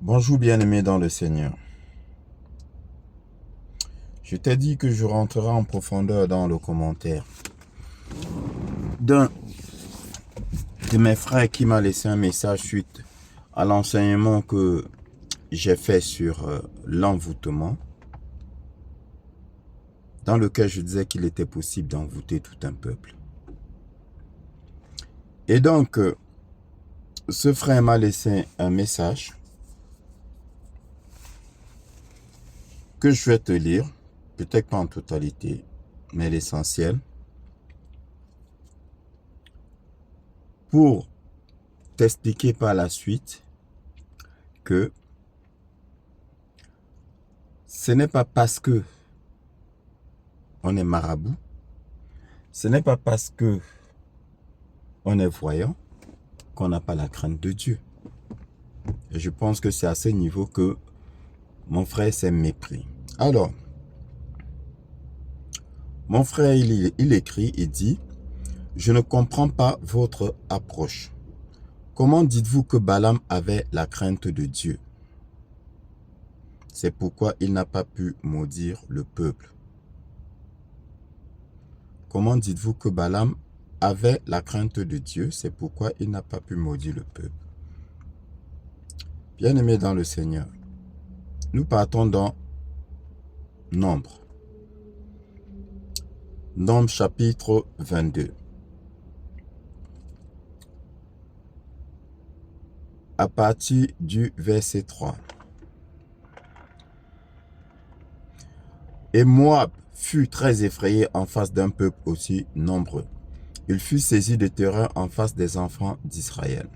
Bonjour bien-aimé dans le Seigneur. Je t'ai dit que je rentrerai en profondeur dans le commentaire d'un de mes frères qui m'a laissé un message suite à l'enseignement que j'ai fait sur l'envoûtement, dans lequel je disais qu'il était possible d'envoûter tout un peuple. Et donc, ce frère m'a laissé un message que je vais te lire, peut-être pas en totalité, mais l'essentiel, pour t'expliquer par la suite que ce n'est pas parce que on est marabout, ce n'est pas parce que on est voyant qu'on n'a pas la crainte de Dieu. Et je pense que c'est à ce niveau que mon frère s'est mépris. Alors, mon frère, il écrit et dit, « Je ne comprends pas votre approche. Comment dites-vous que Balaam avait la crainte de Dieu? C'est pourquoi il n'a pas pu maudire le peuple. » Comment dites-vous que Balaam avait la crainte de Dieu? C'est pourquoi il n'a pas pu maudire le peuple. Bien-aimés dans le Seigneur, nous partons dans Nombre. Nombre chapitre 22. À partir du verset 3. Et Moab fut très effrayé en face d'un peuple aussi nombreux. Il fut saisi de terreur en face des enfants d'Israël.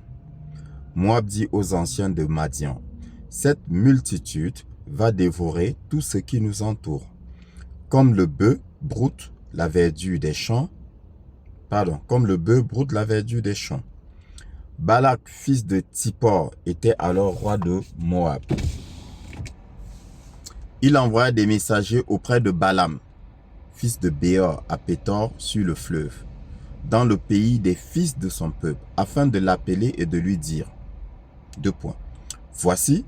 Moab dit aux anciens de Madian, « Cette multitude va dévorer tout ce qui nous entoure. Comme le bœuf broute la verdure des champs, comme le bœuf broute la verdure des champs. » Balak, fils de Tsippor, était alors roi de Moab. Il envoya des messagers auprès de Balaam, fils de Béor, à Pétor, sur le fleuve, dans le pays des fils de son peuple, afin de l'appeler et de lui dire, Voici,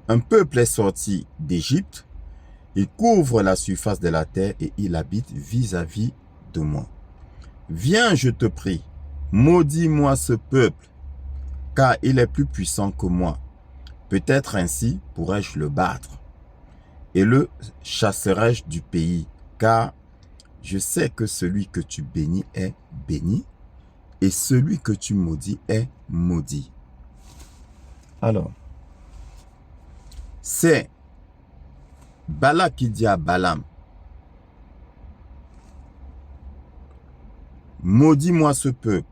un peuple est sorti d'Égypte, il couvre la surface de la terre et il habite vis-à-vis de moi. Viens, je te prie, maudis-moi ce peuple, car il est plus puissant que moi. Peut-être ainsi pourrais-je le battre, et le chasserai-je du pays, car je sais que celui que tu bénis est béni, et celui que tu maudis est maudit. Alors, c'est Balak qui dit à Balaam, maudis-moi ce peuple,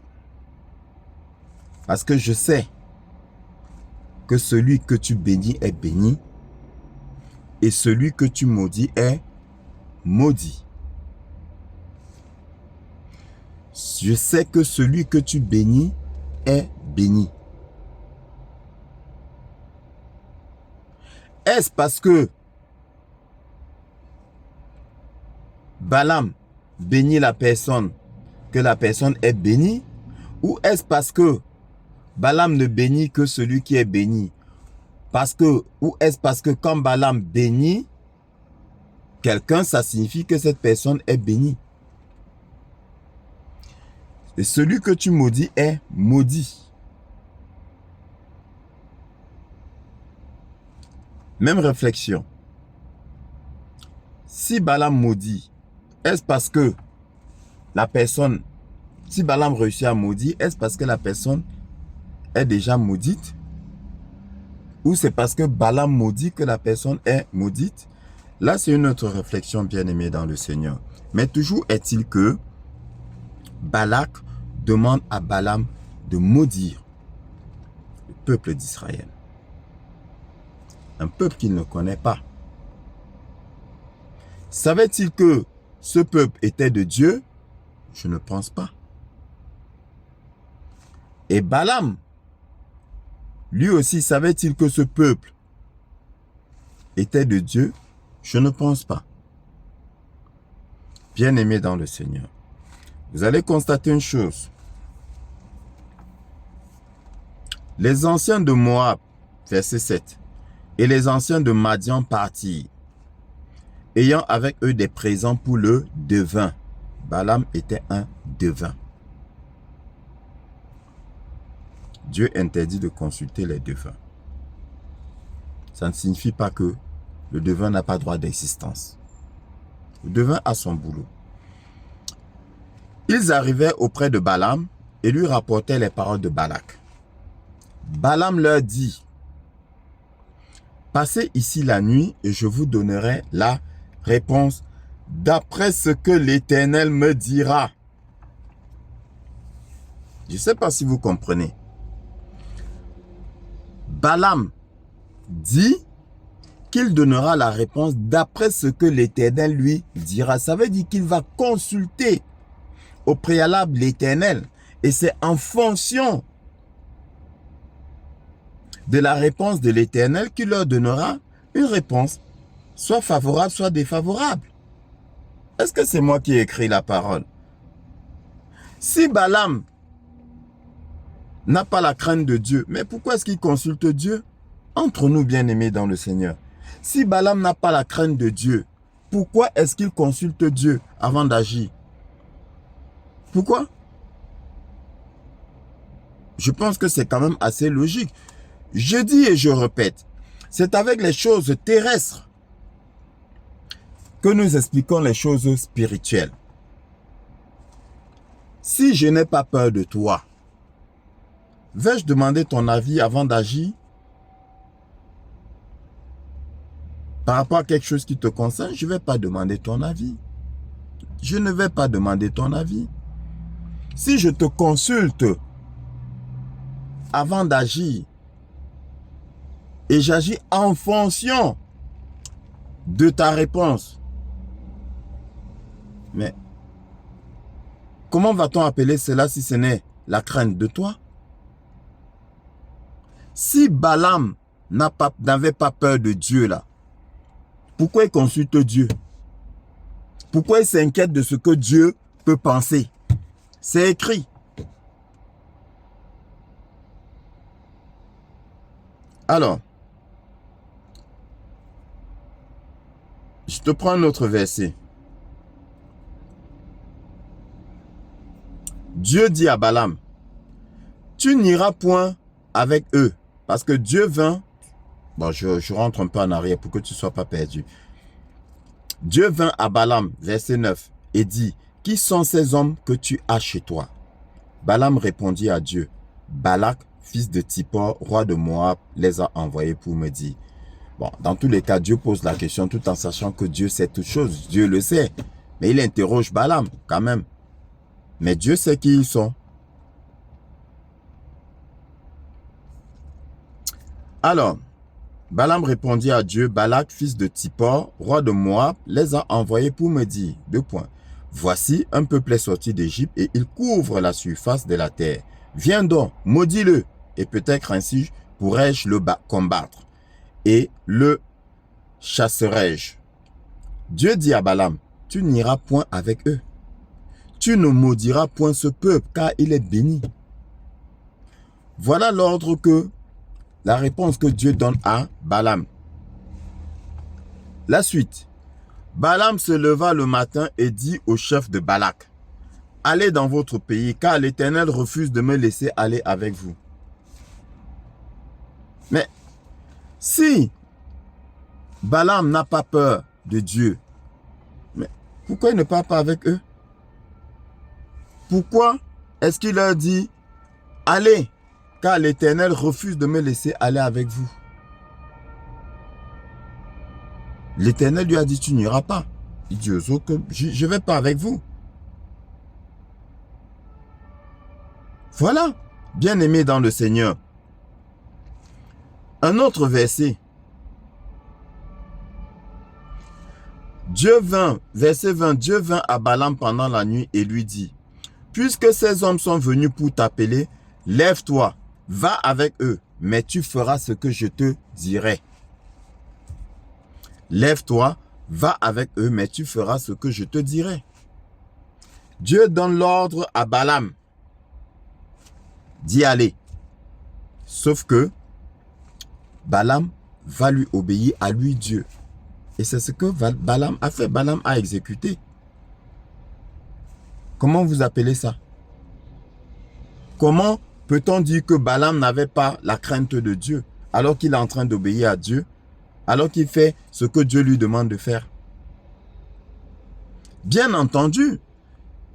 parce que je sais que celui que tu bénis est béni, et celui que tu maudis est maudit. Je sais que celui que tu bénis est béni. Est-ce parce que Balaam bénit la personne que la personne est bénie? Ou est-ce parce que Balaam ne bénit que celui qui est béni? Ou est-ce parce que quand Balaam bénit quelqu'un, ça signifie que cette personne est bénie? Et celui que tu maudis est maudit. Même réflexion. Si Balaam maudit, est-ce parce que la personne, si Balaam réussit à maudire, est-ce parce que la personne est déjà maudite? Ou c'est parce que Balaam maudit que la personne est maudite? Là, c'est une autre réflexion, bien-aimée dans le Seigneur. Mais toujours est-il que Balak demande à Balaam de maudire le peuple d'Israël. Un peuple qu'il ne connaît pas. Savait-il que ce peuple était de Dieu? Je ne pense pas. Et Balaam, lui aussi, savait-il que ce peuple était de Dieu? Je ne pense pas. Bien-aimé dans le Seigneur, vous allez constater une chose. Les anciens de Moab, verset 7, Et les anciens de Madian partirent, ayant avec eux des présents pour le devin. Balaam était un devin. Dieu interdit de consulter les devins. Ça ne signifie pas que le devin n'a pas droit d'existence. Le devin a son boulot. Ils arrivaient auprès de Balaam et lui rapportaient les paroles de Balak. Balaam leur dit, « Passez ici la nuit et je vous donnerai la réponse d'après ce que l'Éternel me dira. » Je ne sais pas si vous comprenez. Balaam dit qu'il donnera la réponse d'après ce que l'Éternel lui dira. Ça veut dire qu'il va consulter au préalable l'Éternel. Et c'est en fonction de la réponse de l'Éternel qu'il leur donnera une réponse, soit favorable, soit défavorable. Est-ce que c'est moi qui ai écrit la parole? Si Balaam n'a pas la crainte de Dieu, mais pourquoi est-ce qu'il consulte Dieu? Entre nous, bien-aimés dans le Seigneur. Si Balaam n'a pas la crainte de Dieu, pourquoi est-ce qu'il consulte Dieu avant d'agir? Pourquoi? Je pense que c'est quand même assez logique. Je dis et je répète, c'est avec les choses terrestres que nous expliquons les choses spirituelles. Si je n'ai pas peur de toi, vais-je demander ton avis avant d'agir par rapport à quelque chose qui te concerne? Je ne vais pas demander ton avis. Je ne vais pas demander ton avis. Si je te consulte avant d'agir et j'agis en fonction de ta réponse, mais comment va-t-on appeler cela si ce n'est la crainte de toi? Si Balaam n'avait pas peur de Dieu là, pourquoi il consulte Dieu? Pourquoi il s'inquiète de ce que Dieu peut penser? C'est écrit. Alors, je te prends un autre verset. Dieu dit à Balaam, tu n'iras point avec eux, parce que Dieu vint. Bon, je rentre un peu en arrière pour que tu ne sois pas perdu. Dieu vint à Balaam, verset 9, et dit, qui sont ces hommes que tu as chez toi? Balaam répondit à Dieu, Balak, fils de Tsippor, roi de Moab, les a envoyés pour me dire. Bon, dans tous les cas, Dieu pose la question tout en sachant que Dieu sait toutes choses. Dieu le sait. Mais il interroge Balaam quand même. Mais Dieu sait qui ils sont. Alors, Balaam répondit à Dieu, Balak, fils de Tsippor, roi de Moab, les a envoyés pour me dire, voici un peuple est sorti d'Égypte et il couvre la surface de la terre. Viens donc, maudis-le, et peut-être ainsi pourrais-je le combattre, et le chasserai-je. Dieu dit à Balaam, tu n'iras point avec eux. Tu ne maudiras point ce peuple, car il est béni. Voilà la réponse que Dieu donne à Balaam. La suite. Balaam se leva le matin et dit au chef de Balak, allez dans votre pays, car l'Éternel refuse de me laisser aller avec vous. Mais si Balaam n'a pas peur de Dieu, mais pourquoi il ne part pas avec eux? Pourquoi est-ce qu'il leur dit, allez, car l'Éternel refuse de me laisser aller avec vous? L'Éternel lui a dit, tu n'iras pas. Il dit aux autres, je ne vais pas avec vous. Voilà, bien-aimé dans le Seigneur. Un autre verset. Verset 20, Dieu vint à Balaam pendant la nuit et lui dit, puisque ces hommes sont venus pour t'appeler, lève-toi, va avec eux, mais tu feras ce que je te dirai. Lève-toi, va avec eux, mais tu feras ce que je te dirai. Dieu donne l'ordre à Balaam d'y aller. Sauf que Balaam va lui obéir à lui Dieu. Et c'est ce que Balaam a fait. Balaam a exécuté. Comment vous appelez ça? Comment peut-on dire que Balaam n'avait pas la crainte de Dieu alors qu'il est en train d'obéir à Dieu, alors qu'il fait ce que Dieu lui demande de faire? Bien entendu,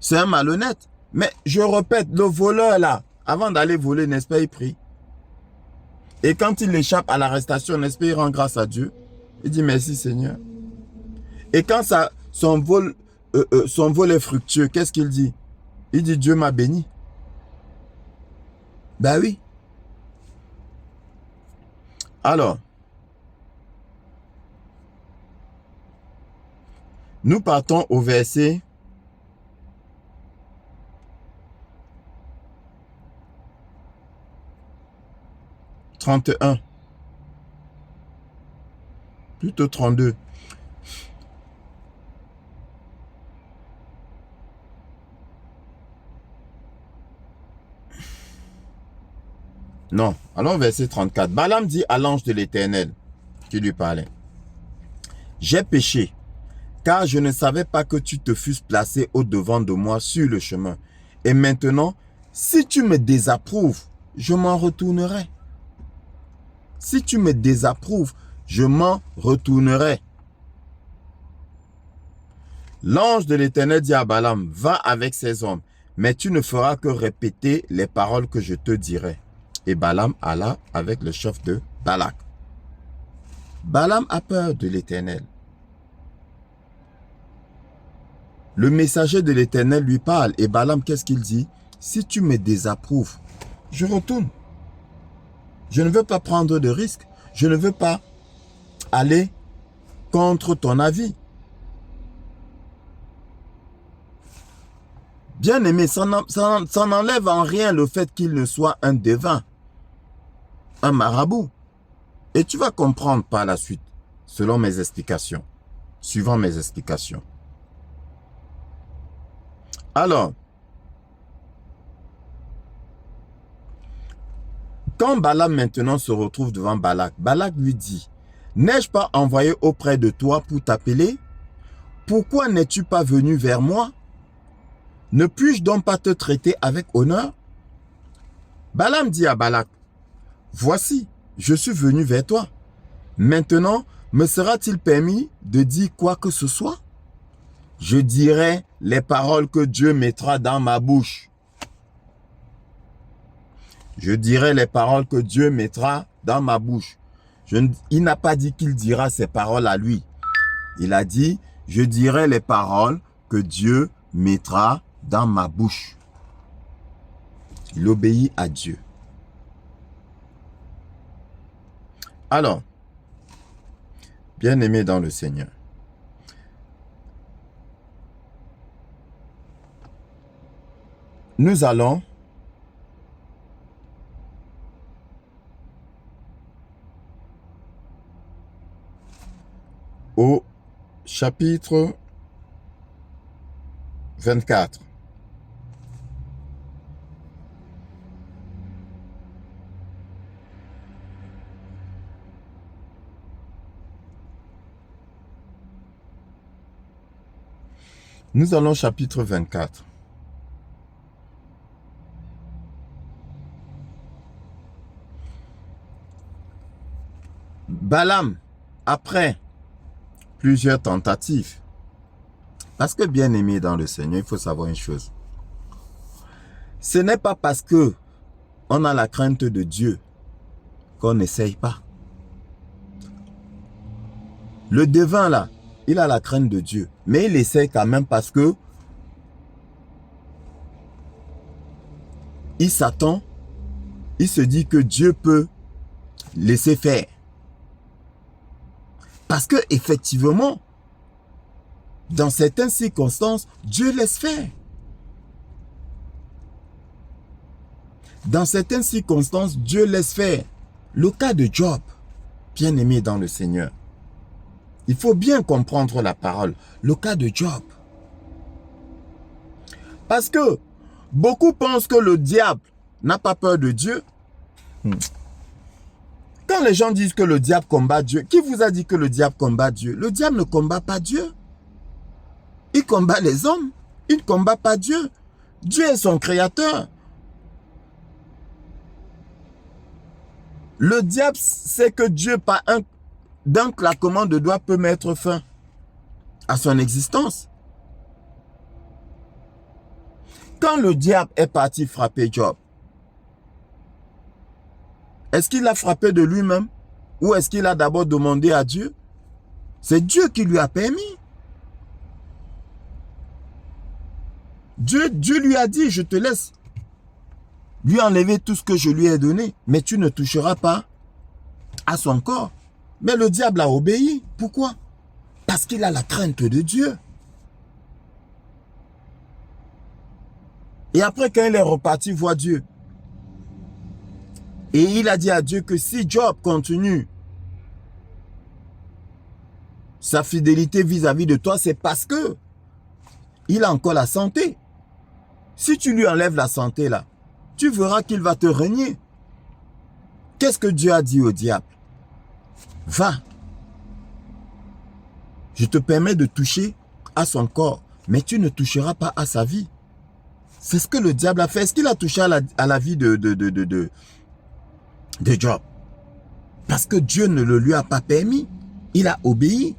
c'est un malhonnête. Mais je répète, le voleur là, avant d'aller voler, n'est-ce pas, il prie. Et quand il échappe à l'arrestation, n'est-ce pas, il rend grâce à Dieu. Il dit merci Seigneur. Et quand son vol est fructueux, qu'est-ce qu'il dit? Il dit Dieu m'a béni. Ben oui. Alors, nous partons au verset 31. Plutôt 32. Non, allons verset 34. Balaam dit à l'ange de l'Éternel qui lui parlait: j'ai péché, car je ne savais pas que tu te fusses placé au-devant de moi sur le chemin. Et maintenant, si tu me désapprouves, je m'en retournerai. Si tu me désapprouves, je m'en retournerai. L'ange de l'Éternel dit à Balaam: va avec ces hommes, mais tu ne feras que répéter les paroles que je te dirai. Et Balaam alla avec le chef de Balak. Balaam a peur de l'Éternel. Le messager de l'Éternel lui parle et Balaam, qu'est-ce qu'il dit? Si tu me désapprouves, je retourne. Je ne veux pas prendre de risques. Je ne veux pas aller contre ton avis. Bien aimé, ça n'enlève en rien le fait qu'il ne soit un devin, un marabout. Et tu vas comprendre par la suite, selon mes explications, suivant mes explications. Alors, quand Balaam maintenant se retrouve devant Balak, Balak lui dit: n'ai-je pas envoyé auprès de toi pour t'appeler? Pourquoi n'es-tu pas venu vers moi? Ne puis-je donc pas te traiter avec honneur? Balaam dit à Balak: voici, je suis venu vers toi. Maintenant, me sera-t-il permis de dire quoi que ce soit? Je dirai les paroles que Dieu mettra dans ma bouche. Je dirai les paroles que Dieu mettra dans ma bouche. Il n'a pas dit qu'il dira ces paroles à lui. Il a dit: je dirai les paroles que Dieu mettra dans ma bouche. Il obéit à Dieu. Alors, bien-aimé dans le Seigneur, nous allons au chapitre 24. Nous allons au chapitre 24. Balaam, après plusieurs tentatives, parce que bien aimé dans le Seigneur, il faut savoir une chose. Ce n'est pas parce que on a la crainte de Dieu qu'on n'essaye pas. Le devin là, il a la crainte de Dieu, mais il essaye quand même parce que il s'attend, il se dit que Dieu peut laisser faire. Parce que effectivement, dans certaines circonstances, Dieu laisse faire. Dans certaines circonstances, Dieu laisse faire. Le cas de Job, bien aimé dans le Seigneur. Il faut bien comprendre la parole. Le cas de Job. Parce que beaucoup pensent que le diable n'a pas peur de Dieu. Quand les gens disent que le diable combat Dieu, qui vous a dit que le diable combat Dieu? Le diable ne combat pas Dieu. Il combat les hommes. Il ne combat pas Dieu. Dieu est son créateur. Le diable sait que Dieu, par d'un claquement de doigts, peut mettre fin à son existence. Quand le diable est parti frapper Job, est-ce qu'il a frappé de lui-même? Ou est-ce qu'il a d'abord demandé à Dieu? C'est Dieu qui lui a permis. Dieu lui a dit, je te laisse lui enlever tout ce que je lui ai donné, mais tu ne toucheras pas à son corps. Mais le diable a obéi. Pourquoi? Parce qu'il a la crainte de Dieu. Et après, quand il est reparti voir Dieu, et il a dit à Dieu que si Job continue sa fidélité vis-à-vis de toi, c'est parce que il a encore la santé. Si tu lui enlèves la santé là, tu verras qu'il va te régner. Qu'est-ce que Dieu a dit au diable? Va. Je te permets de toucher à son corps, mais tu ne toucheras pas à sa vie. C'est ce que le diable a fait. Est-ce qu'il a touché à la vie de Job? Parce que Dieu ne le lui a pas permis. Il a obéi.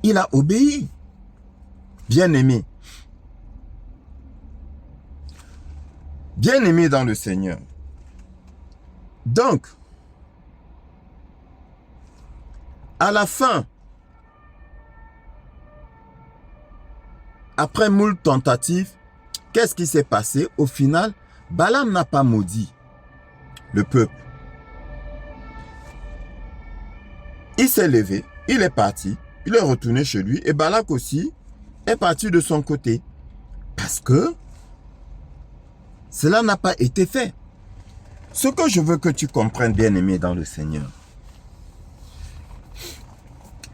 Il a obéi. Bien-aimé. Bien-aimé dans le Seigneur. Donc, à la fin, après moult tentatives, qu'est-ce qui s'est passé? Au final, Balaam n'a pas maudit le peuple. Il s'est levé, il est parti, il est retourné chez lui et Balak aussi est parti de son côté. Parce que cela n'a pas été fait. Ce que je veux que tu comprennes, bien-aimé dans le Seigneur,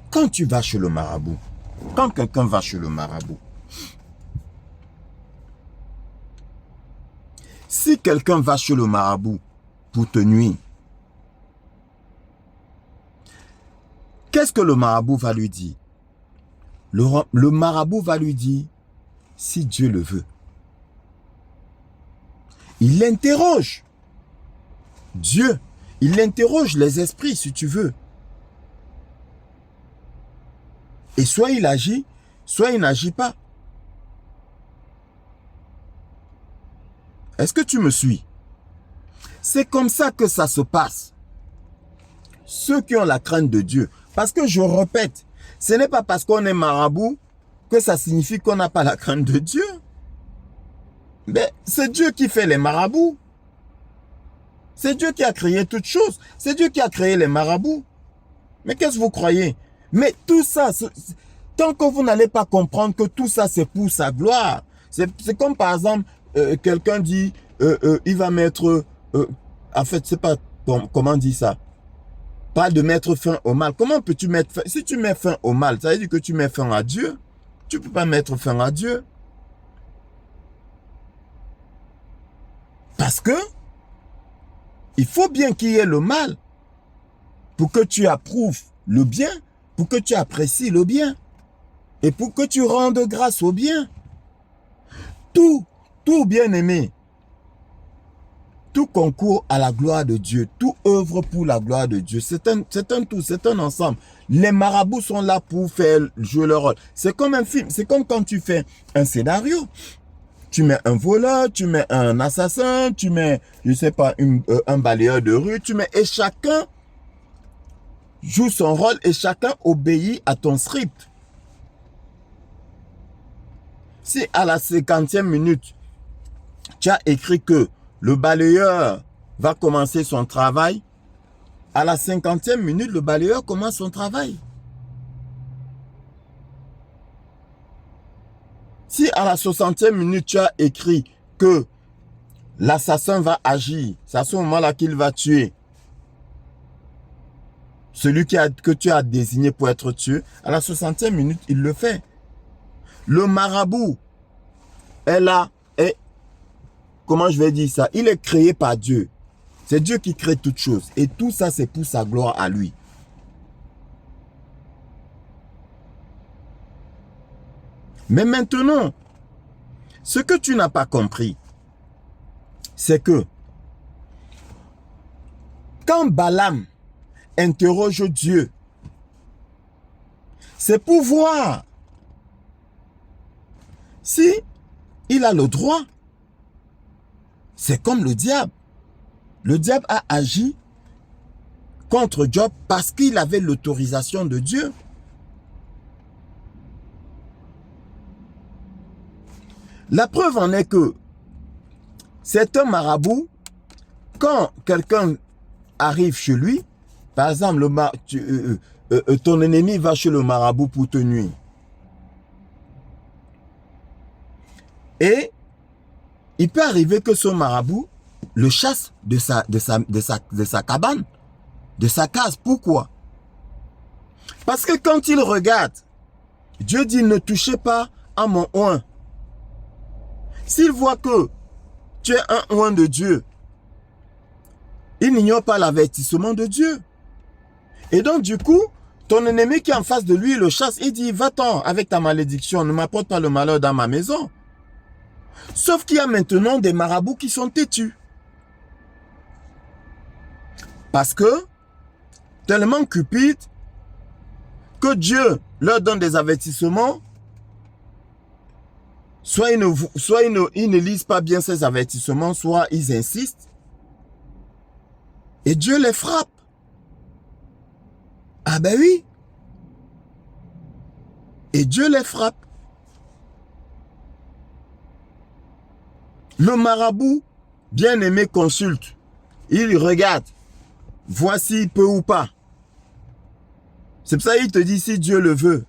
quand tu vas chez le marabout, quand quelqu'un va chez le marabout, si quelqu'un va chez le marabout pour te nuire, qu'est-ce que le marabout va lui dire? Le marabout va lui dire, si Dieu le veut. Il l'interroge. Dieu, il interroge les esprits, si tu veux. Et soit il agit, soit il n'agit pas. Est-ce que tu me suis? C'est comme ça que ça se passe. Ceux qui ont la crainte de Dieu. Parce que je répète, ce n'est pas parce qu'on est marabout que ça signifie qu'on n'a pas la crainte de Dieu. Mais c'est Dieu qui fait les marabouts. C'est Dieu qui a créé toutes choses. C'est Dieu qui a créé les marabouts. Mais qu'est-ce que vous croyez? Mais tout ça, tant que vous n'allez pas comprendre que tout ça, c'est pour sa gloire. C'est comme par exemple, quelqu'un dit, il va mettre, en fait, c'est pas, comment on dit ça? Pas de mettre fin au mal. Comment peux-tu mettre fin? Si tu mets fin au mal, ça veut dire que tu mets fin à Dieu. Tu ne peux pas mettre fin à Dieu. Parce que il faut bien qu'il y ait le mal pour que tu approuves le bien, pour que tu apprécies le bien et pour que tu rendes grâce au bien. Tout bien-aimé, tout concourt à la gloire de Dieu, tout œuvre pour la gloire de Dieu. C'est un tout, c'est un ensemble. Les marabouts sont là pour faire jouer leur rôle. C'est comme un film, c'est comme quand tu fais un scénario. Tu mets un voleur, tu mets un assassin, tu mets, je sais pas, un balayeur de rue, et chacun joue son rôle et chacun obéit à ton script. Si à la 50e minute, tu as écrit que le balayeur va commencer son travail, à la 50e minute, le balayeur commence son travail. Si à la 60e minute, tu as écrit que l'assassin va agir, c'est à ce moment-là qu'il va tuer celui que tu as désigné pour être tué, à la 60e minute, il le fait. Le marabout est là, et comment je vais dire ça? Il est créé par Dieu. C'est Dieu qui crée toutes choses. Et tout ça, c'est pour sa gloire à lui. Mais maintenant, ce que tu n'as pas compris, c'est que quand Balaam interroge Dieu, c'est pour voir si il a le droit. C'est comme le diable. Le diable a agi contre Job parce qu'il avait l'autorisation de Dieu. La preuve en est que c'est un marabout, quand quelqu'un arrive chez lui, par exemple, ton ennemi va chez le marabout pour te nuire. Et il peut arriver que ce marabout le chasse de sa cabane, de sa case. Pourquoi? Parce que quand il regarde, Dieu dit ne touchez pas à mon oint. S'il voit que tu es un oint de Dieu, il n'ignore pas l'avertissement de Dieu. Et donc du coup, ton ennemi qui est en face de lui le chasse, il dit va-t'en avec ta malédiction, ne m'apporte pas le malheur dans ma maison. Sauf qu'il y a maintenant des marabouts qui sont têtus. Parce que, tellement cupides, que Dieu leur donne des avertissements, soit ils ne lisent pas bien ces avertissements, soit ils insistent, et Dieu les frappe. Ah ben oui. Et Dieu les frappe. Le marabout, bien aimé, consulte. Il regarde. Voici s'il peut ou pas. C'est pour ça qu'il te dit si Dieu le veut.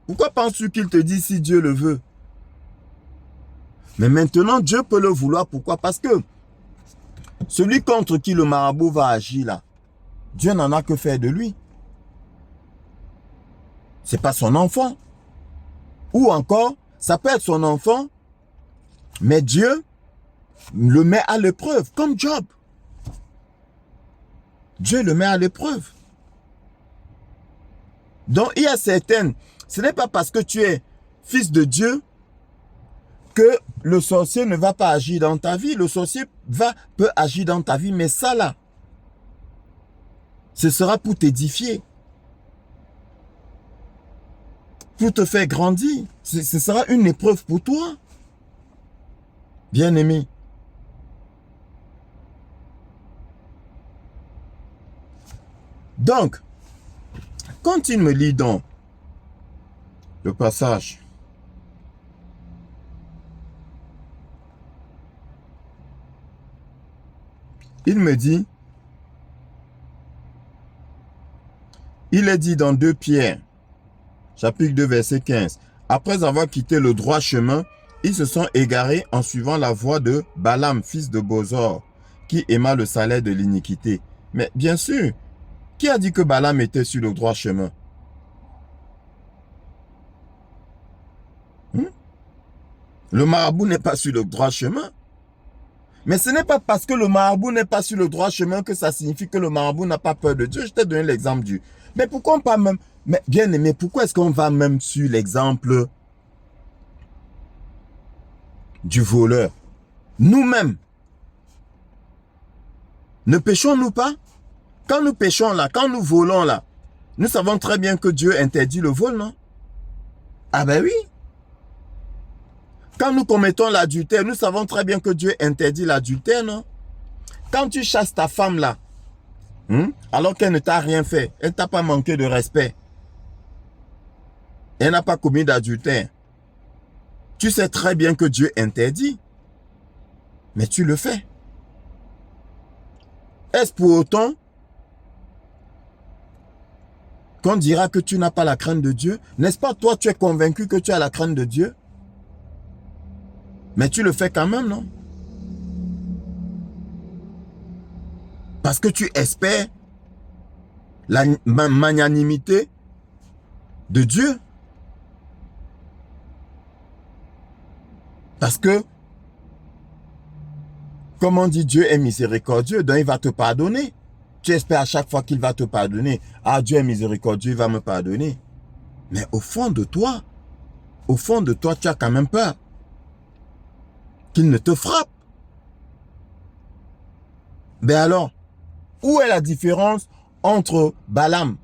Pourquoi penses-tu qu'il te dit si Dieu le veut? Mais maintenant, Dieu peut le vouloir. Pourquoi? Parce que celui contre qui le marabout va agir là, Dieu n'en a que faire de lui. C'est pas son enfant. Ou encore, ça peut être son enfant, mais Dieu le met à l'épreuve, comme Job. Dieu le met à l'épreuve. Donc, il y a certaines... Ce n'est pas parce que tu es fils de Dieu que le sorcier ne va pas agir dans ta vie. Le sorcier peut agir dans ta vie, mais ça là, ce sera pour t'édifier. Pour te faire grandir. Ce sera une épreuve pour toi. Bien-aimé. Donc, quand il me lit donc le passage, il me dit, il est dit dans 2 Pierre, chapitre 2, verset 15, après avoir quitté le droit chemin, ils se sont égarés en suivant la voie de Balaam, fils de Bosor, qui aima le salaire de l'iniquité. Mais bien sûr, qui a dit que Balaam était sur le droit chemin? Le marabout n'est pas sur le droit chemin. Mais ce n'est pas parce que le marabout n'est pas sur le droit chemin que ça signifie que le marabout n'a pas peur de Dieu. Je t'ai donné l'exemple du... Mais pourquoi pas même... Mais bien aimé, pourquoi est-ce qu'on va même sur l'exemple du voleur? Nous-mêmes, ne péchons-nous pas? Quand nous péchons là, quand nous volons là, nous savons très bien que Dieu interdit le vol, non? Ah ben oui. Quand nous commettons l'adultère, nous savons très bien que Dieu interdit l'adultère, non? Quand tu chasses ta femme là, alors qu'elle ne t'a rien fait, elle ne t'a pas manqué de respect, elle n'a pas commis d'adultère, tu sais très bien que Dieu interdit, mais tu le fais. Est-ce pour autant qu'on dira que tu n'as pas la crainte de Dieu? N'est-ce pas toi, tu es convaincu que tu as la crainte de Dieu? Mais tu le fais quand même, non? Parce que tu espères la magnanimité de Dieu. Parce que Comme on dit, Dieu est miséricordieux, donc il va te pardonner. Tu espères à chaque fois qu'il va te pardonner. Ah, Dieu est miséricordieux, il va me pardonner. Mais au fond de toi, tu as quand même peur qu'il ne te frappe. Mais alors, où est la différence entre Balaam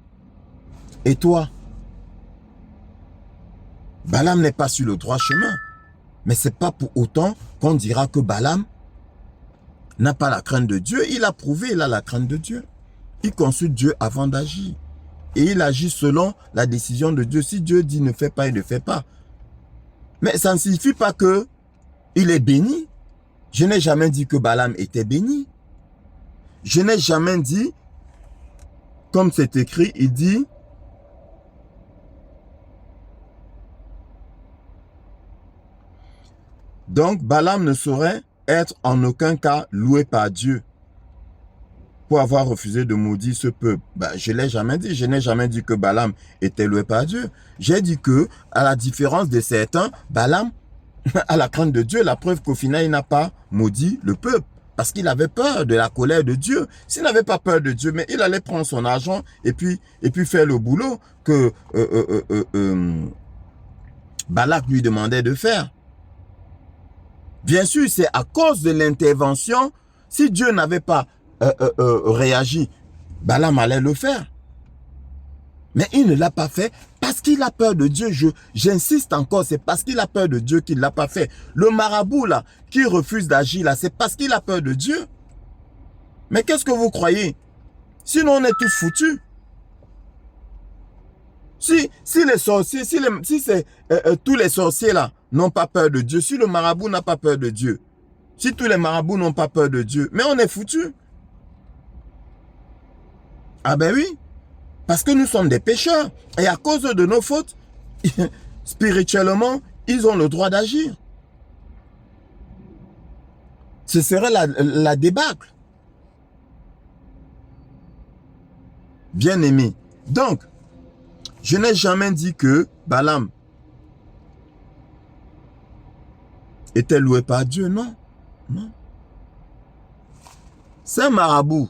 et toi? Balaam n'est pas sur le droit chemin. Mais ce n'est pas pour autant qu'on dira que Balaam n'a pas la crainte de Dieu. Il a prouvé, il a la crainte de Dieu. Il consulte Dieu avant d'agir. Et il agit selon la décision de Dieu. Si Dieu dit ne fais pas, il ne fait pas. Mais ça ne signifie pas que il est béni. Je n'ai jamais dit que Balaam était béni. Je n'ai jamais dit, comme c'est écrit, il dit, donc Balaam ne saurait être en aucun cas loué par Dieu pour avoir refusé de maudire ce peuple. Ben, je ne l'ai jamais dit. Je n'ai jamais dit que Balaam était loué par Dieu. J'ai dit que, à la différence de certains, Balaam a la crainte de Dieu. La preuve qu'au final, il n'a pas maudit le peuple. Parce qu'il avait peur de la colère de Dieu. S'il n'avait pas peur de Dieu, mais il allait prendre son argent et puis faire le boulot que Balak lui demandait de faire. Bien sûr, c'est à cause de l'intervention. Si Dieu n'avait pas réagi, Balaam allait le faire. Mais il ne l'a pas fait parce qu'il a peur de Dieu. J'insiste encore, c'est parce qu'il a peur de Dieu qu'il ne l'a pas fait. Le marabout là, qui refuse d'agir là, c'est parce qu'il a peur de Dieu. Mais qu'est-ce que vous croyez? Sinon on est tous foutus. Si les sorciers, tous les sorciers là n'ont pas peur de Dieu, si le marabout n'a pas peur de Dieu, si tous les marabouts n'ont pas peur de Dieu, mais on est foutus. Ah ben oui, parce que nous sommes des pécheurs. Et à cause de nos fautes, spirituellement, ils ont le droit d'agir. Ce serait la débâcle. Bien aimé. Donc, je n'ai jamais dit que Balaam était loué par Dieu. Non. Non. C'est un marabout.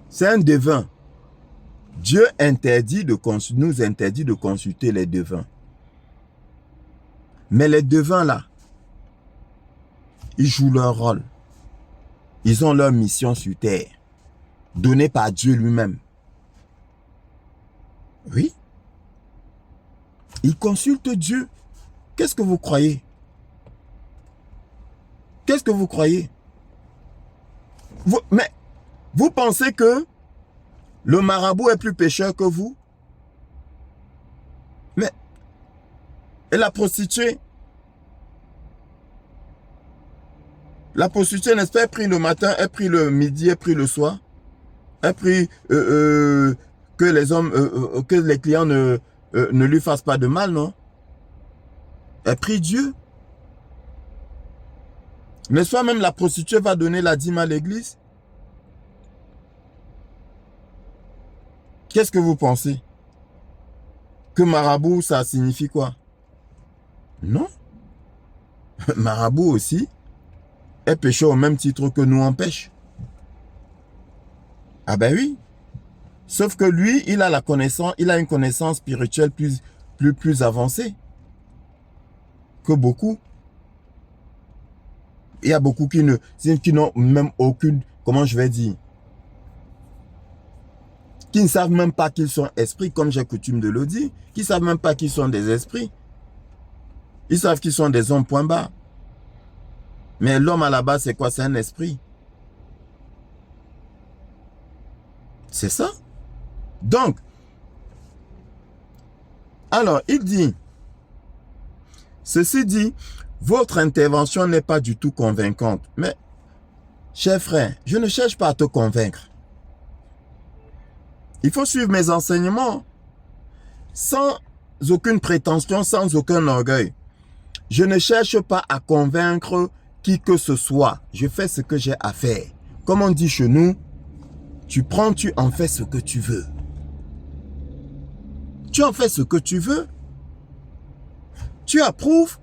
C'est un devin. Dieu nous interdit de consulter les devins. Mais les devins là, ils jouent leur rôle. Ils ont leur mission sur terre, donnée par Dieu lui-même. Oui. Ils consultent Dieu. Qu'est-ce que vous croyez? Qu'est-ce que vous croyez? Mais vous pensez que le marabout est plus pécheur que vous? Mais, et la prostituée? La prostituée, n'est-ce pas, elle prie le matin, elle prie le midi, elle prie le soir. Elle prie que les hommes, que les clients ne lui fassent pas de mal, non? Elle prie Dieu. N'est-ce pas, même la prostituée va donner la dîme à l'église? Qu'est-ce que vous pensez? Que marabout, ça signifie quoi? Non. Marabout aussi est pécheur au même titre que nous en pêche. Ah ben oui. Sauf que lui, il a la connaissance, il a une connaissance spirituelle plus avancée que beaucoup. Il y a beaucoup qui n'ont même aucune, comment je vais dire, qui ne savent même pas qu'ils sont esprits, comme j'ai coutume de le dire, qui ne savent même pas qu'ils sont des esprits. Ils savent qu'ils sont des hommes point bas. Mais l'homme à la base, c'est quoi? C'est un esprit. C'est ça. Donc, alors, il dit, ceci dit, votre intervention n'est pas du tout convaincante. Mais, cher frère, je ne cherche pas à te convaincre. Il faut suivre mes enseignements sans aucune prétention, sans aucun orgueil. Je ne cherche pas à convaincre qui que ce soit. Je fais ce que j'ai à faire. Comme on dit chez nous, tu prends, tu en fais ce que tu veux. Tu en fais ce que tu veux. Tu approuves,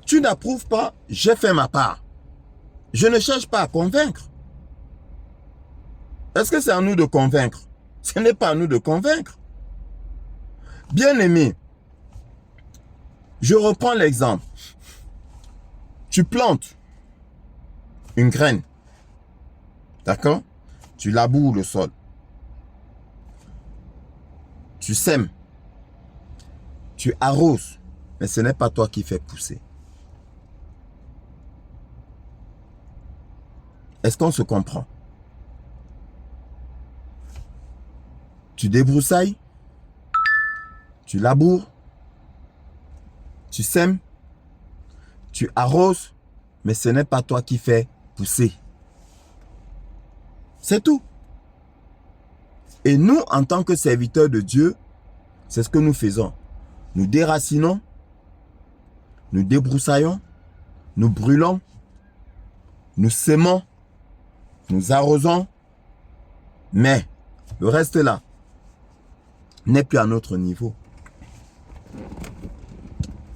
tu n'approuves pas, j'ai fait ma part. Je ne cherche pas à convaincre. Est-ce que c'est à nous de convaincre? Ce n'est pas à nous de convaincre. Bien-aimé, je reprends l'exemple. Tu plantes une graine. D'accord? Tu laboures le sol. Tu sèmes. Tu arroses. Mais ce n'est pas toi qui fais pousser. Est-ce qu'on se comprend? Tu débroussailles. Tu laboures. Tu sèmes. Tu arroses. Mais ce n'est pas toi qui fais pousser. C'est tout. Et nous, en tant que serviteurs de Dieu, c'est ce que nous faisons. Nous déracinons, nous débroussaillons, nous brûlons, nous sémons, nous arrosons, mais le reste là n'est plus à notre niveau.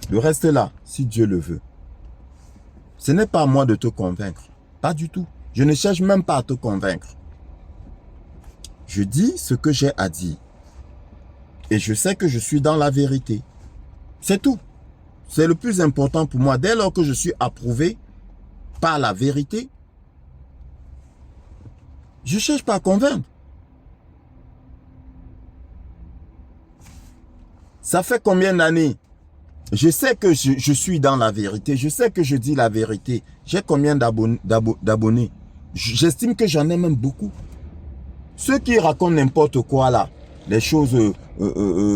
Le reste là, si Dieu le veut. Ce n'est pas à moi de te convaincre. Pas du tout. Je ne cherche même pas à te convaincre. Je dis ce que j'ai à dire. Et je sais que je suis dans la vérité. C'est tout. C'est le plus important pour moi. Dès lors que je suis approuvé par la vérité, je ne cherche pas à convaincre. Ça fait combien d'années? Je sais que je suis dans la vérité. Je sais que je dis la vérité. J'ai combien d'abonnés? J'estime que j'en ai même beaucoup. Ceux qui racontent n'importe quoi là, les choses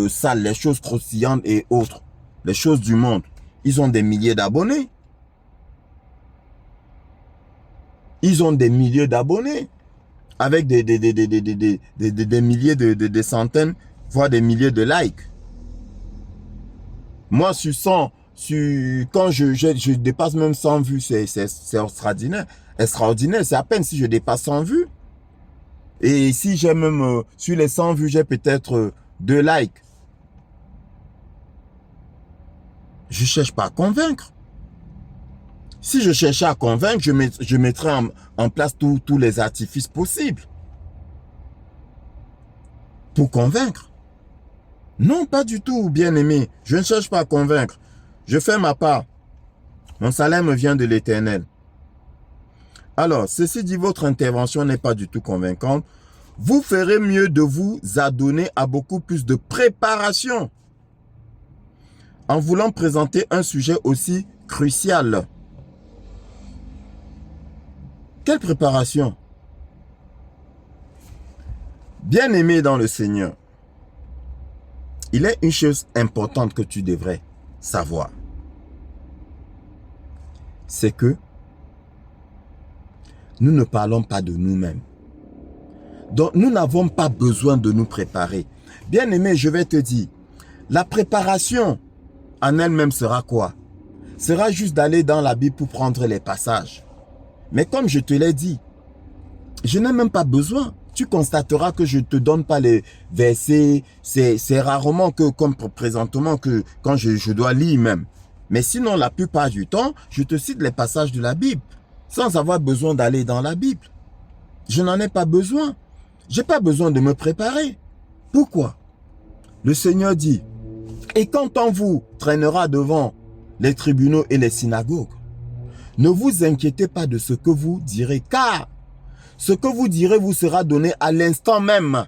sales, les choses croustillantes et autres, les choses du monde, ils ont des milliers d'abonnés. Ils ont des milliers d'abonnés. Avec des milliers, des centaines, voire des milliers de likes. Moi, sur 100, quand je dépasse même 100 vues, c'est extraordinaire. Extraordinaire, c'est à peine si je dépasse 100 vues. Et si j'ai même, sur les 100 vues, j'ai peut-être 2 likes. Je ne cherche pas à convaincre. Si je cherchais à convaincre, je mettrais en place tous les artifices possibles. Pour convaincre. Non, pas du tout, bien-aimé. Je ne cherche pas à convaincre. Je fais ma part. Mon salaire me vient de l'Éternel. Alors, ceci dit, votre intervention n'est pas du tout convaincante. Vous ferez mieux de vous adonner à beaucoup plus de préparation en voulant présenter un sujet aussi crucial. Quelle préparation? Bien-aimé dans le Seigneur, il est une chose importante que tu devrais savoir. C'est que nous ne parlons pas de nous-mêmes. Donc, nous n'avons pas besoin de nous préparer. Bien-aimé, je vais te dire, la préparation en elle-même sera quoi? Sera juste d'aller dans la Bible pour prendre les passages. Mais comme je te l'ai dit, je n'ai même pas besoin. Tu constateras que je ne te donne pas les versets. C'est rarement que, comme présentement, que quand je dois lire même. Mais sinon, la plupart du temps, je te cite les passages de la Bible, sans avoir besoin d'aller dans la Bible. Je n'en ai pas besoin. Je n'ai pas besoin de me préparer. Pourquoi? Le Seigneur dit, et quand on vous traînera devant les tribunaux et les synagogues, ne vous inquiétez pas de ce que vous direz, car ce que vous direz vous sera donné à l'instant même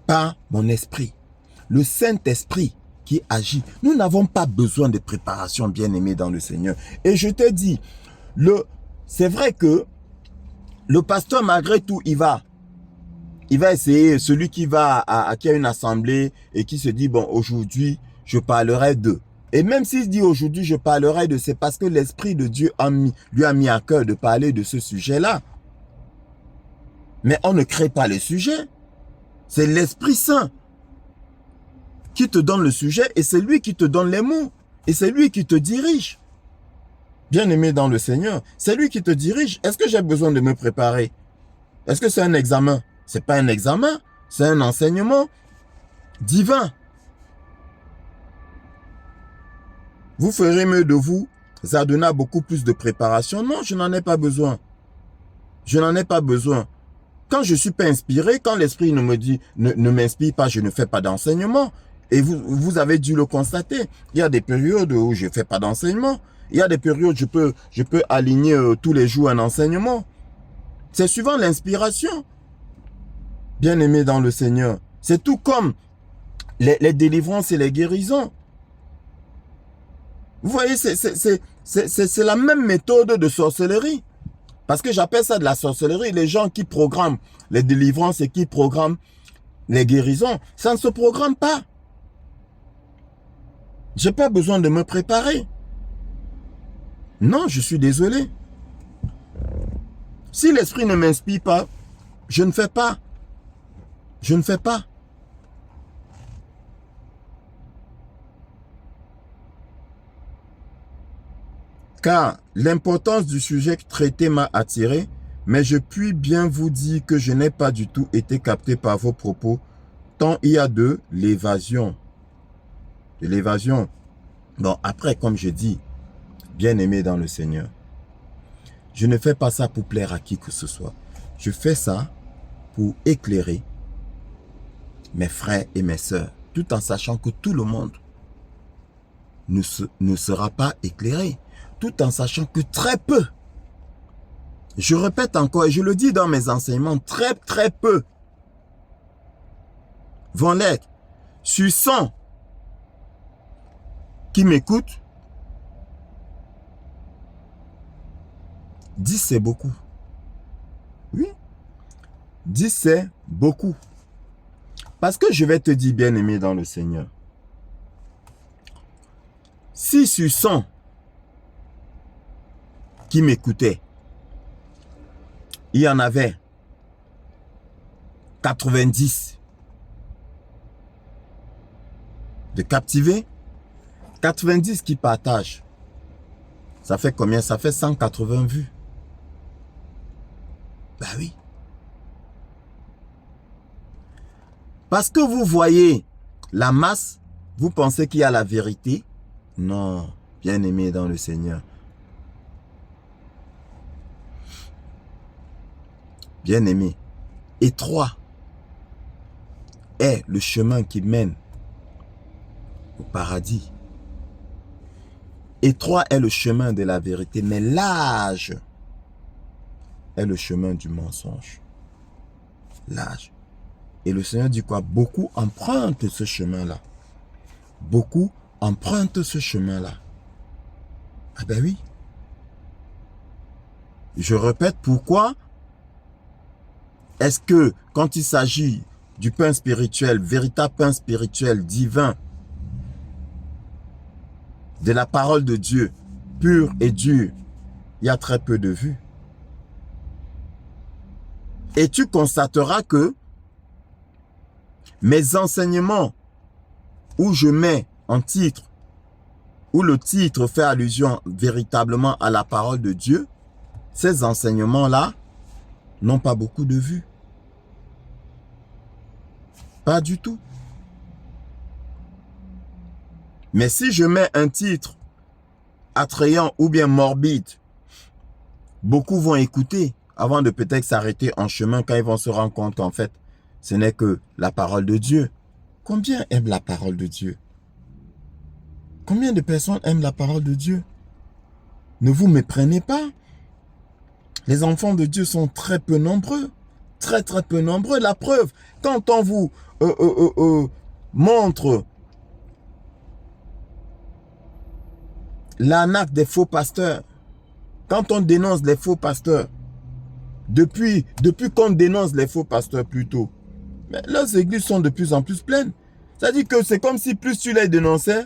par mon esprit, le Saint-Esprit qui agit. Nous n'avons pas besoin de préparation, bien-aimé dans le Seigneur. Et je te dis, c'est vrai que le pasteur, malgré tout, il va essayer, celui qui a une assemblée et qui se dit, bon, aujourd'hui, je parlerai d'eux. Et même s'il dit aujourd'hui, je parlerai de, c'est parce que l'Esprit de Dieu lui a mis à cœur de parler de ce sujet-là. Mais on ne crée pas le sujet. C'est l'Esprit Saint qui te donne le sujet et c'est lui qui te donne les mots. Et c'est lui qui te dirige. Bien-aimé dans le Seigneur, c'est lui qui te dirige. Est-ce que j'ai besoin de me préparer? Est-ce que c'est un examen? Ce n'est pas un examen, c'est un enseignement divin. Vous ferez mieux de vous adonner à beaucoup plus de préparation. Non, je n'en ai pas besoin. Je n'en ai pas besoin. Quand je ne suis pas inspiré, quand l'esprit ne m'inspire pas, je ne fais pas d'enseignement. Et vous avez dû le constater. Il y a des périodes où je ne fais pas d'enseignement. Il y a des périodes où je peux aligner tous les jours un enseignement. C'est suivant l'inspiration. Bien-aimé dans le Seigneur. C'est tout comme les délivrances et les guérisons. Vous voyez, c'est la même méthode de sorcellerie. Parce que j'appelle ça de la sorcellerie. Les gens qui programment les délivrances et qui programment les guérisons, ça ne se programme pas. Je n'ai pas besoin de me préparer. Non, je suis désolé. Si l'esprit ne m'inspire pas, je ne fais pas. Je ne fais pas. Car l'importance du sujet traité m'a attiré, mais je puis bien vous dire que je n'ai pas du tout été capté par vos propos, tant il y a de l'évasion. De l'évasion. Bon, après, comme je dis, bien-aimé dans le Seigneur, je ne fais pas ça pour plaire à qui que ce soit. Je fais ça pour éclairer mes frères et mes sœurs, tout en sachant que tout le monde ne sera pas éclairé, tout en sachant que très peu, je répète encore et je le dis dans mes enseignements, très peu vont l'être. Sur 100 qui m'écoutent, 10 c'est beaucoup. Oui, 10 c'est beaucoup. Parce que je vais te dire, bien-aimé dans le Seigneur, si sur 100 qui m'écoutaient, il y en avait 90 de captivés, 90 qui partagent, ça fait combien? Ça fait 180 vues. Ben oui. Parce que vous voyez la masse, vous pensez qu'il y a la vérité? Non, bien-aimé dans le Seigneur. Bien-aimé, étroit est le chemin qui mène au paradis. Étroit est le chemin de la vérité, mais large est le chemin du mensonge. Large. Et le Seigneur dit quoi? Beaucoup empruntent ce chemin-là. Beaucoup empruntent ce chemin-là. Ah ben oui. Je répète, pourquoi est-ce que quand il s'agit du pain spirituel, véritable pain spirituel, divin, de la parole de Dieu, pure et dure, il y a très peu de vues. Et tu constateras que mes enseignements où je mets en titre, où le titre fait allusion véritablement à la parole de Dieu, ces enseignements-là n'ont pas beaucoup de vues. Pas du tout. Mais si je mets un titre attrayant ou bien morbide, beaucoup vont écouter avant de peut-être s'arrêter en chemin quand ils vont se rendre compte qu'en fait, ce n'est que la parole de Dieu. Combien aiment la parole de Dieu? Combien de personnes aiment la parole de Dieu? Ne vous méprenez pas. Les enfants de Dieu sont très peu nombreux. Très peu nombreux. La preuve, quand on vous montre l'arnaque des faux pasteurs, quand on dénonce les faux pasteurs, depuis qu'on dénonce les faux pasteurs plutôt, mais leurs églises sont de plus en plus pleines. C'est-à-dire que c'est comme si plus tu les dénonçais,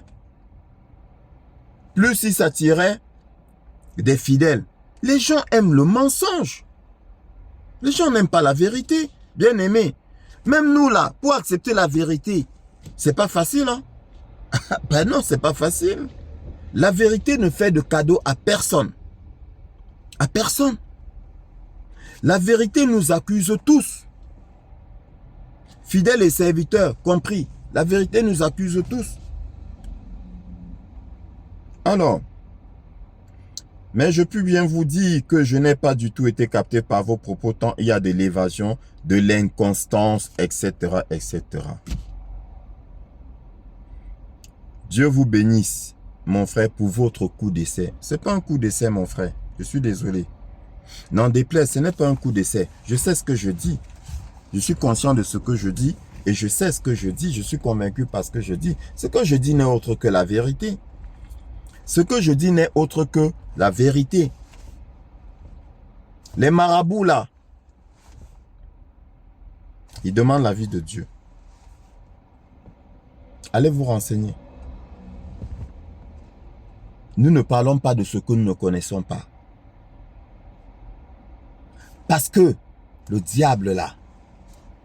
plus ils s'attiraient des fidèles. Les gens aiment le mensonge. Les gens n'aiment pas la vérité. Bien aimé. Même nous là, pour accepter la vérité, c'est pas facile. Hein? Ben non, c'est pas facile. La vérité ne fait de cadeau à personne. À personne. La vérité nous accuse tous. Fidèles et serviteurs compris. La vérité nous accuse tous. Alors, Mais je puis bien vous dire que je n'ai pas du tout été capté par vos propos tant il y a de l'évasion, de l'inconstance, etc., etc. Dieu vous bénisse, mon frère, pour votre coup d'essai. Ce n'est pas un coup d'essai, mon frère. Je suis désolé. N'en déplaise, ce n'est pas un coup d'essai. Je sais ce que je dis. Je suis conscient de ce que je dis et je sais ce que je dis. Je suis convaincu par ce que je dis. Ce que je dis n'est autre que la vérité. Ce que je dis n'est autre que la vérité. Les marabouts là, ils demandent l'avis de Dieu. Allez vous renseigner. Nous ne parlons pas de ce que nous ne connaissons pas. Parce que le diable là,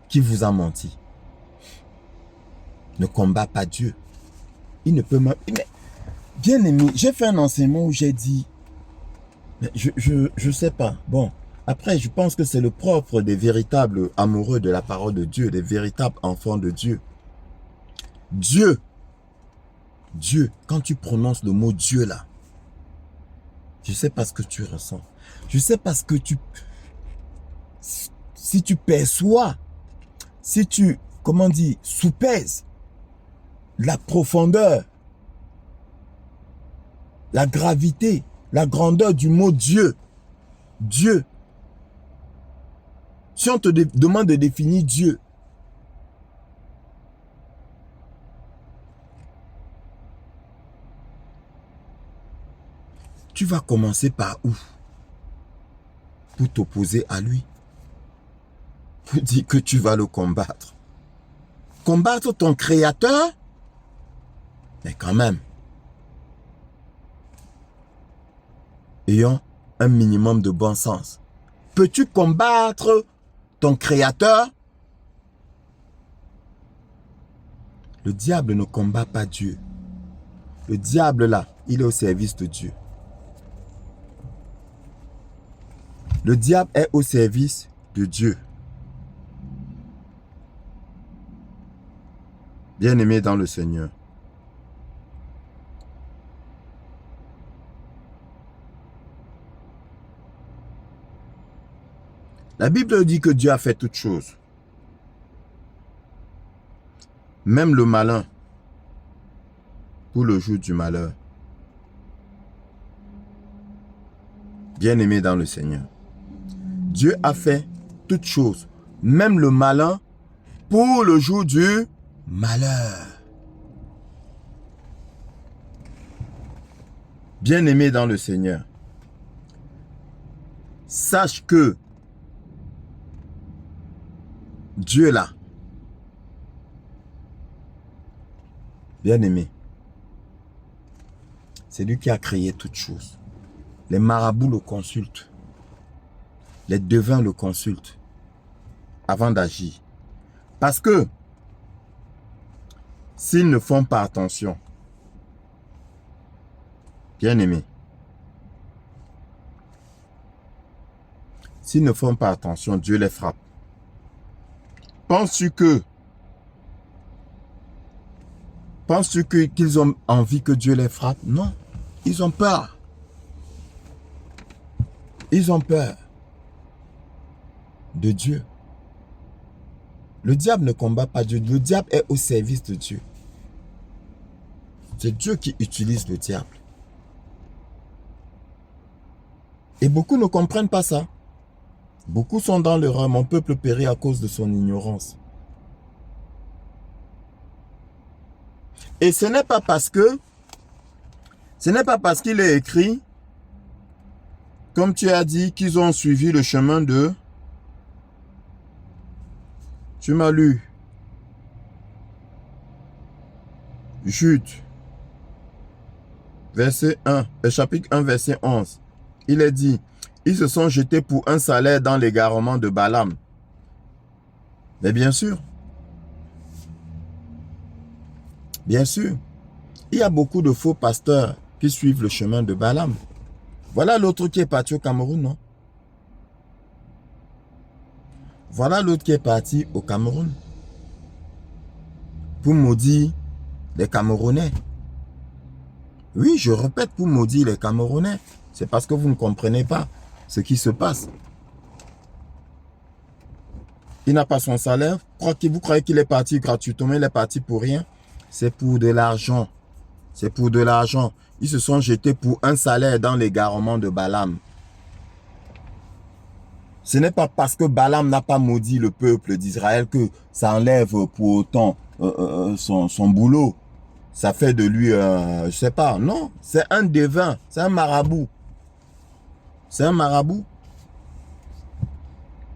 qui vous a menti, ne combat pas Dieu. Il ne peut même... Mais, bien aimé, j'ai fait un enseignement où j'ai dit... Mais je sais pas. Bon, après, je pense que c'est le propre des véritables amoureux de la parole de Dieu, des véritables enfants de Dieu. Dieu, quand tu prononces le mot Dieu là, je sais pas ce que tu ressens. Je sais pas ce que tu... Si tu perçois, si tu, comment dire, soupèses la profondeur, la gravité, la grandeur du mot Dieu. Dieu. Si on te demande de définir Dieu, tu vas commencer par où? Pour t'opposer à lui. Pour dire que tu vas le combattre. Combattre ton créateur? Mais quand même. Ayons un minimum de bon sens. Peux-tu combattre ton créateur? Le diable ne combat pas Dieu. Le diable là, il est au service de Dieu. Le diable est au service de Dieu. Bien-aimé dans le Seigneur. La Bible dit que Dieu a fait toutes choses. Même le malin pour le jour du malheur. Bien-aimé dans le Seigneur. Dieu a fait toutes choses. Même le malin pour le jour du malheur. Bien-aimé dans le Seigneur. Sache que Dieu là, bien-aimé, c'est lui qui a créé toutes choses. Les marabouts le consultent. Les devins le consultent avant d'agir. Parce que s'ils ne font pas attention, bien-aimé, s'ils ne font pas attention, Dieu les frappe. Penses-tu qu'ils ont envie que Dieu les frappe? Non. Ils ont peur. Ils ont peur de Dieu. Le diable ne combat pas Dieu. Le diable est au service de Dieu. C'est Dieu qui utilise le diable. Et beaucoup ne comprennent pas ça. Beaucoup sont dans l'erreur. Mon peuple périt à cause de son ignorance. Et ce n'est pas parce qu'il est écrit, comme tu as dit, qu'ils ont suivi le chemin de... Tu m'as lu. Jude. Verset 1. Chapitre 1, verset 11. Il est dit, ils se sont jetés pour un salaire dans l'égarement de Balaam. Mais bien sûr. Bien sûr. Il y a beaucoup de faux pasteurs qui suivent le chemin de Balaam. Voilà l'autre qui est parti au Cameroun, non? Voilà l'autre qui est parti au Cameroun. Pour maudire les Camerounais. Oui, je répète, pour maudire les Camerounais. C'est parce que vous ne comprenez pas ce qui se passe. Il n'a pas son salaire. Vous croyez qu'il est parti gratuitement, il est parti pour rien? C'est pour de l'argent. C'est pour de l'argent. Ils se sont jetés pour un salaire dans l'égarement de Balaam. Ce n'est pas parce que Balaam n'a pas maudit le peuple d'Israël que ça enlève pour autant son boulot. Ça fait de lui, je sais pas, non. C'est un devin, c'est un marabout. C'est un marabout.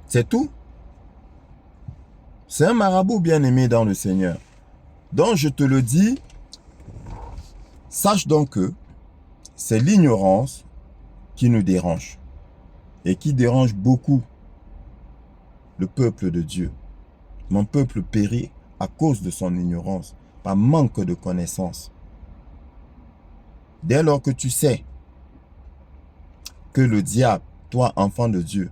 C'est tout. C'est un marabout bien-aimé dans le Seigneur. Donc je te le dis, sache donc que c'est l'ignorance qui nous dérange. Et qui dérange beaucoup le peuple de Dieu. Mon peuple périt à cause de son ignorance, par manque de connaissance. Dès lors que tu sais que le diable, toi, enfant de Dieu,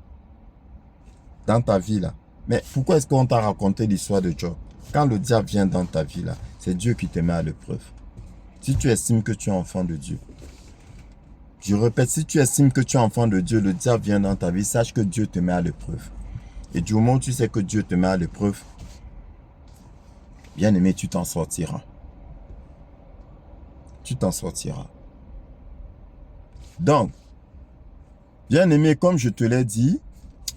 dans ta vie là, mais pourquoi est-ce qu'on t'a raconté l'histoire de Job? Quand le diable vient dans ta vie là, c'est Dieu qui te met à l'épreuve. Si tu estimes que tu es enfant de Dieu, je répète, si tu estimes que tu es enfant de Dieu, le diable vient dans ta vie, sache que Dieu te met à l'épreuve. Et du moment où tu sais que Dieu te met à l'épreuve, bien aimé, tu t'en sortiras. Tu t'en sortiras. Donc, bien aimé, comme je te l'ai dit,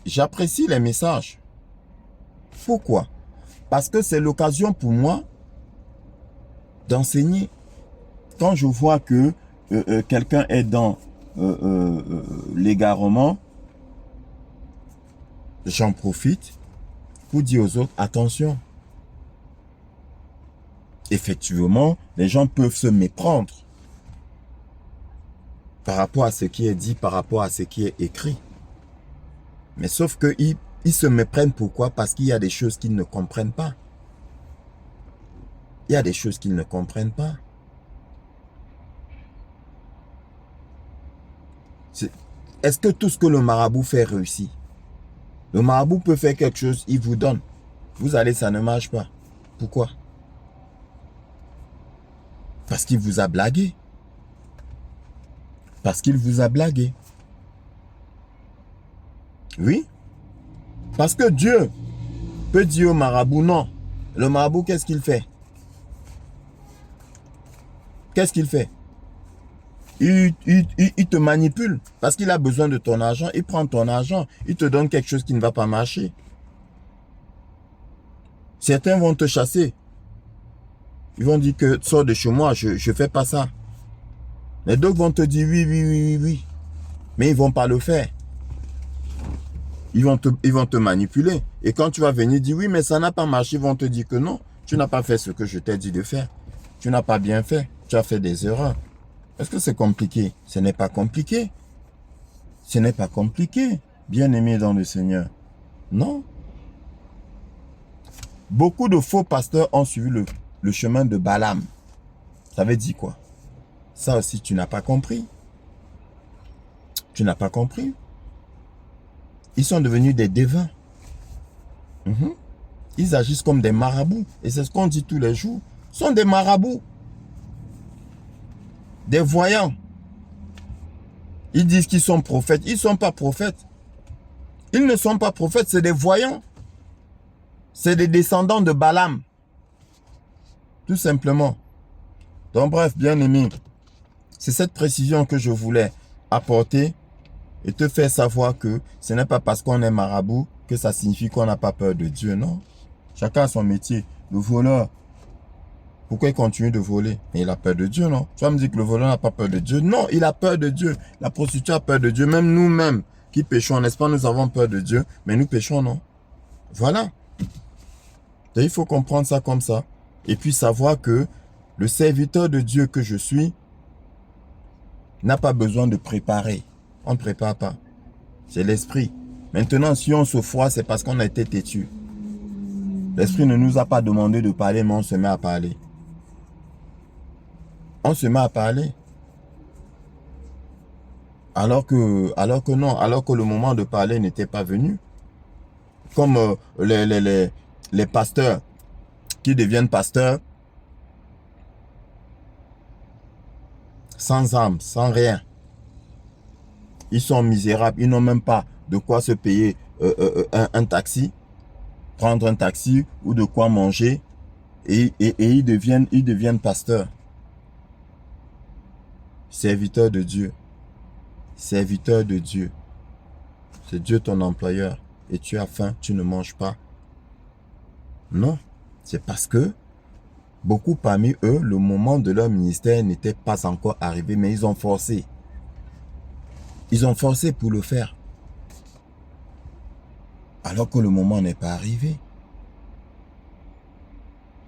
j'apprécie les messages. Pourquoi? Parce que c'est l'occasion pour moi d'enseigner. Quand je vois que quelqu'un est dans l'égarement, j'en profite pour dire aux autres, attention. Effectivement, les gens peuvent se méprendre par rapport à ce qui est dit, par rapport à ce qui est écrit. Mais sauf qu'ils se méprennent pourquoi? Parce qu'il y a des choses qu'ils ne comprennent pas. Il y a des choses qu'ils ne comprennent pas. Est-ce que tout ce que le marabout fait réussit? Le marabout peut faire quelque chose, il vous donne. Vous allez, ça ne marche pas. Pourquoi? Parce qu'il vous a blagué. Parce qu'il vous a blagué. Oui. Parce que Dieu peut dire au marabout non. Le marabout, qu'est-ce qu'il fait? Qu'est-ce qu'il fait? Il te manipule parce qu'il a besoin de ton argent. Il prend ton argent. Il te donne quelque chose qui ne va pas marcher. Certains vont te chasser. Ils vont dire que sors de chez moi, je ne fais pas ça. Les d'autres vont te dire oui, oui, oui, oui, oui. Mais ils ne vont pas le faire. Ils vont te manipuler. Et quand tu vas venir dire oui, mais ça n'a pas marché, ils vont te dire que non. Tu n'as pas fait ce que je t'ai dit de faire. Tu n'as pas bien fait. Tu as fait des erreurs. Est-ce que c'est compliqué? Ce n'est pas compliqué. Ce n'est pas compliqué. Bien-aimé dans le Seigneur. Non. Beaucoup de faux pasteurs ont suivi le chemin de Balaam. Ça veut dire quoi? Ça aussi, tu n'as pas compris. Tu n'as pas compris. Ils sont devenus des devins. Ils agissent comme des marabouts. Et c'est ce qu'on dit tous les jours. Ils sont des marabouts. Des voyants. Ils disent qu'ils sont prophètes. Ils ne sont pas prophètes. Ils ne sont pas prophètes, c'est des voyants. C'est des descendants de Balaam. Tout simplement. Donc bref, bien aimé, c'est cette précision que je voulais apporter et te faire savoir que ce n'est pas parce qu'on est marabout que ça signifie qu'on n'a pas peur de Dieu, non. Chacun a son métier. Le voleur, pourquoi il continue de voler? Mais il a peur de Dieu, non? Tu vas me dire que le voleur n'a pas peur de Dieu? Non, il a peur de Dieu. La prostituée a peur de Dieu. Même nous-mêmes qui péchons, n'est-ce pas, nous avons peur de Dieu, mais nous péchons, non? Voilà. Donc, il faut comprendre ça comme ça. Et puis savoir que le serviteur de Dieu que je suis n'a pas besoin de préparer. On ne prépare pas. C'est l'esprit. Maintenant, si on se froisse, c'est parce qu'on a été têtu. L'esprit ne nous a pas demandé de parler, mais on se met à parler. On se met à parler. Alors que non, alors que le moment de parler n'était pas venu. Comme les pasteurs qui deviennent pasteurs sans âme, sans rien. Ils sont misérables. Ils n'ont même pas de quoi se payer un taxi, prendre un taxi ou de quoi manger. Et ils deviennent pasteurs. Serviteurs de Dieu. Serviteurs de Dieu. C'est Dieu ton employeur. Et tu as faim, tu ne manges pas. Non. C'est parce que beaucoup parmi eux, le moment de leur ministère n'était pas encore arrivé, mais ils ont forcé. Ils ont forcé pour le faire. Alors que le moment n'est pas arrivé.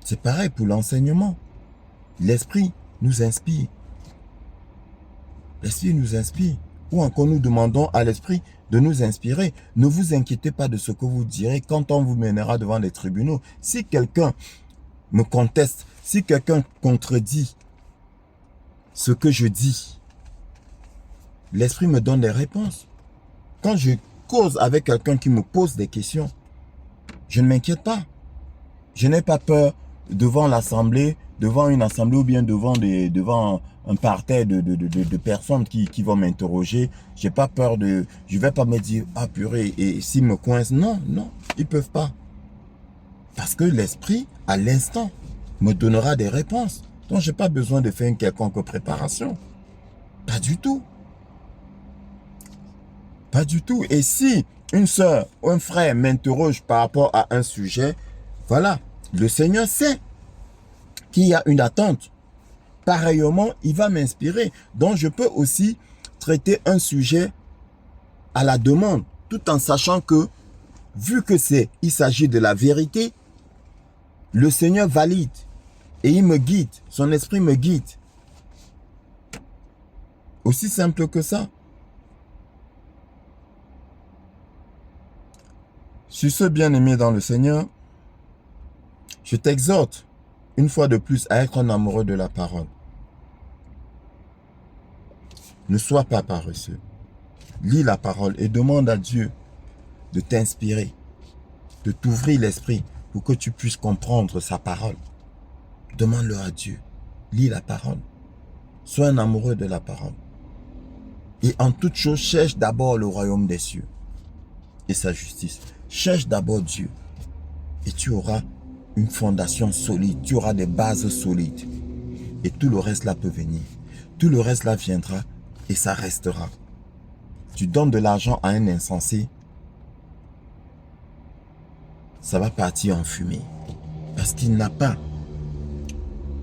C'est pareil pour l'enseignement. L'Esprit nous inspire. L'Esprit nous inspire. Ou encore nous demandons à l'Esprit de nous inspirer. Ne vous inquiétez pas de ce que vous direz quand on vous mènera devant les tribunaux. Si quelqu'un me conteste, si quelqu'un contredit ce que je dis, l'Esprit me donne des réponses. Quand je cause avec quelqu'un qui me pose des questions, je ne m'inquiète pas. Je n'ai pas peur devant l'assemblée, devant une assemblée ou bien devant un parterre de personnes qui vont m'interroger. J'ai pas peur de... Je ne vais pas me dire, ah purée, et s'ils me coincent. Non, non, ils ne peuvent pas. Parce que l'Esprit, à l'instant, me donnera des réponses. Donc, je n'ai pas besoin de faire une quelconque préparation. Pas du tout. Pas du tout. Et si une soeur ou un frère m'interroge par rapport à un sujet, voilà, le Seigneur sait qu'il y a une attente. Pareillement, il va m'inspirer. Donc, je peux aussi traiter un sujet à la demande, tout en sachant que, vu que il s'agit de la vérité, le Seigneur valide et il me guide. Son esprit me guide. Aussi simple que ça. Sur ce, bien-aimé dans le Seigneur, je t'exhorte une fois de plus à être un amoureux de la parole. Ne sois pas paresseux. Lis la parole et demande à Dieu de t'inspirer, de t'ouvrir l'esprit pour que tu puisses comprendre sa parole. Demande-le à Dieu. Lis la parole. Sois un amoureux de la parole. Et en toute chose, cherche d'abord le royaume des cieux et sa justice. Cherche d'abord Dieu et tu auras une fondation solide. Tu auras des bases solides. Et tout le reste là peut venir. Tout le reste là viendra et ça restera. Tu donnes de l'argent à un insensé, ça va partir en fumée. Parce qu'il n'a pas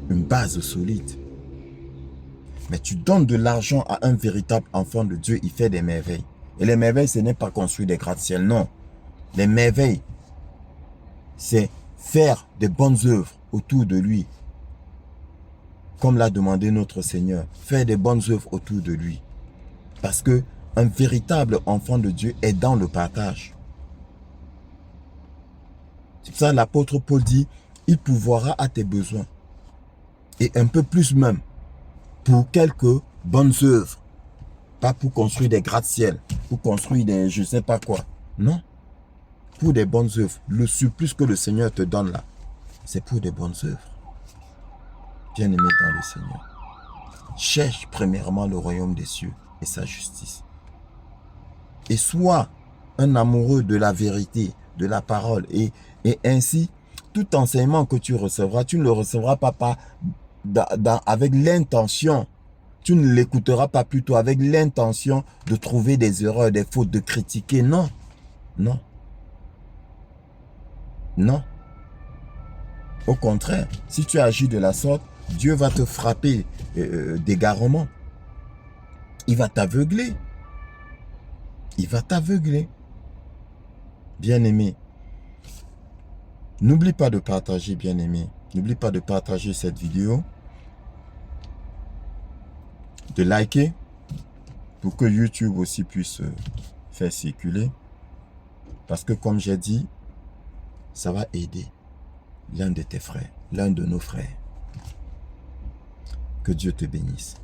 une base solide. Mais tu donnes de l'argent à un véritable enfant de Dieu, il fait des merveilles. Et les merveilles, ce n'est pas construire des gratte-ciel, non. Les merveilles, c'est faire des bonnes œuvres autour de lui. Comme l'a demandé notre Seigneur, faire des bonnes œuvres autour de lui. Parce que un véritable enfant de Dieu est dans le partage. C'est pour ça que l'apôtre Paul dit, il pourvoira à tes besoins. Et un peu plus même, pour quelques bonnes œuvres. Pas pour construire des gratte-ciel, pour construire des je ne sais pas quoi. Non. Pour des bonnes œuvres. Le surplus que le Seigneur te donne là, c'est pour des bonnes œuvres. Bien-aimé dans le Seigneur. Cherche premièrement le royaume des cieux et sa justice. Et sois un amoureux de la vérité, de la parole. Et ainsi, tout enseignement que tu recevras, tu ne le recevras pas avec l'intention. Tu ne l'écouteras pas plutôt avec l'intention de trouver des erreurs, des fautes, de critiquer. Non. Non. Non. Au contraire, si tu agis de la sorte, Dieu va te frapper d'égarement. Il va t'aveugler. Il va t'aveugler. Bien-aimé, n'oublie pas de partager, bien-aimé. N'oublie pas de partager cette vidéo. De liker pour que YouTube aussi puisse faire circuler. Parce que comme j'ai dit, ça va aider l'un de tes frères, l'un de nos frères. Que Dieu te bénisse.